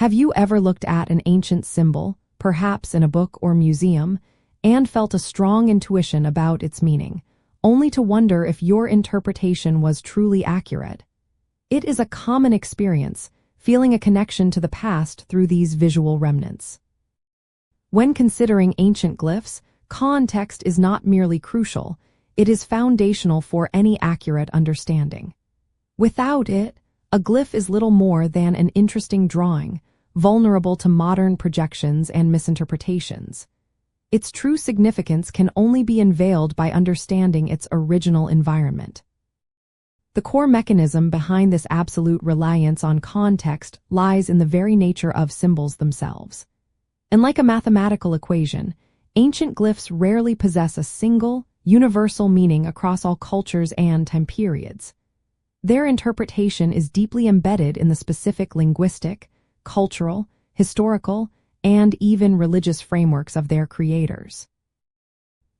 Have you ever looked at an ancient symbol, perhaps in a book or museum, and felt a strong intuition about its meaning, only to wonder if your interpretation was truly accurate? It is a common experience, feeling a connection to the past through these visual remnants. When considering ancient glyphs, context is not merely crucial, it is foundational for any accurate understanding. Without it, a glyph is little more than an interesting drawing, vulnerable to modern projections and misinterpretations. Its true significance can only be unveiled by understanding its original environment. The core mechanism behind this absolute reliance on context lies in the very nature of symbols themselves. And like a mathematical equation, ancient glyphs rarely possess a single, universal meaning across all cultures and time periods. Their interpretation is deeply embedded in the specific linguistic, cultural, historical, and even religious frameworks of their creators.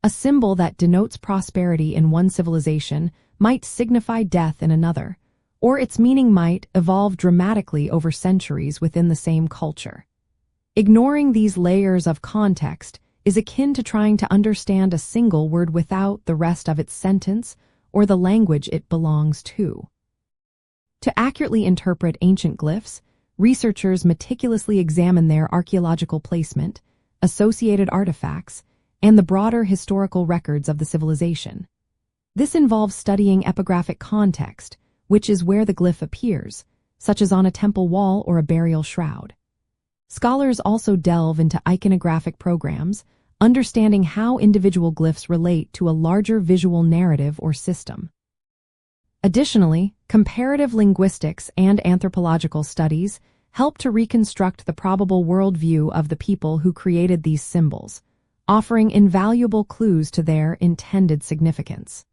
A symbol that denotes prosperity in one civilization might signify death in another, or its meaning might evolve dramatically over centuries within the same culture. Ignoring these layers of context is akin to trying to understand a single word without the rest of its sentence or the language it belongs to. To accurately interpret ancient glyphs, researchers meticulously examine their archaeological placement, associated artifacts, and the broader historical records of the civilization. This involves studying epigraphic context, which is where the glyph appears, such as on a temple wall or a burial shroud. Scholars also delve into iconographic programs, understanding how individual glyphs relate to a larger visual narrative or system. Additionally, comparative linguistics and anthropological studies help to reconstruct the probable worldview of the people who created these symbols, offering invaluable clues to their intended significance.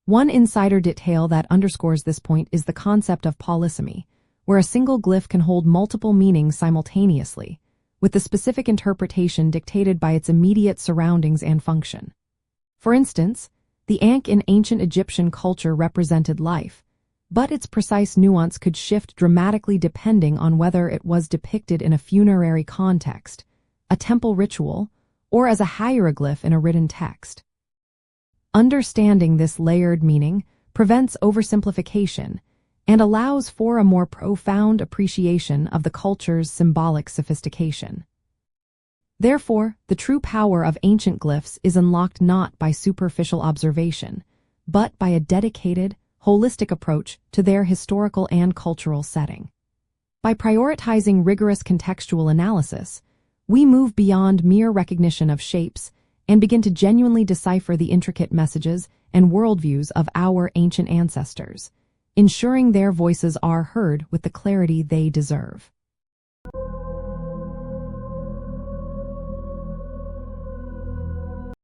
One insider detail that underscores this point is the concept of polysemy, where a single glyph can hold multiple meanings simultaneously, with the specific interpretation dictated by its immediate surroundings and function. For instance, the ankh in ancient Egyptian culture represented life, but its precise nuance could shift dramatically depending on whether it was depicted in a funerary context, a temple ritual, or as a hieroglyph in a written text. Understanding this layered meaning prevents oversimplification and allows for a more profound appreciation of the culture's symbolic sophistication. Therefore, the true power of ancient glyphs is unlocked not by superficial observation, but by a dedicated, holistic approach to their historical and cultural setting. By prioritizing rigorous contextual analysis, we move beyond mere recognition of shapes and begin to genuinely decipher the intricate messages and worldviews of our ancient ancestors, ensuring their voices are heard with the clarity they deserve.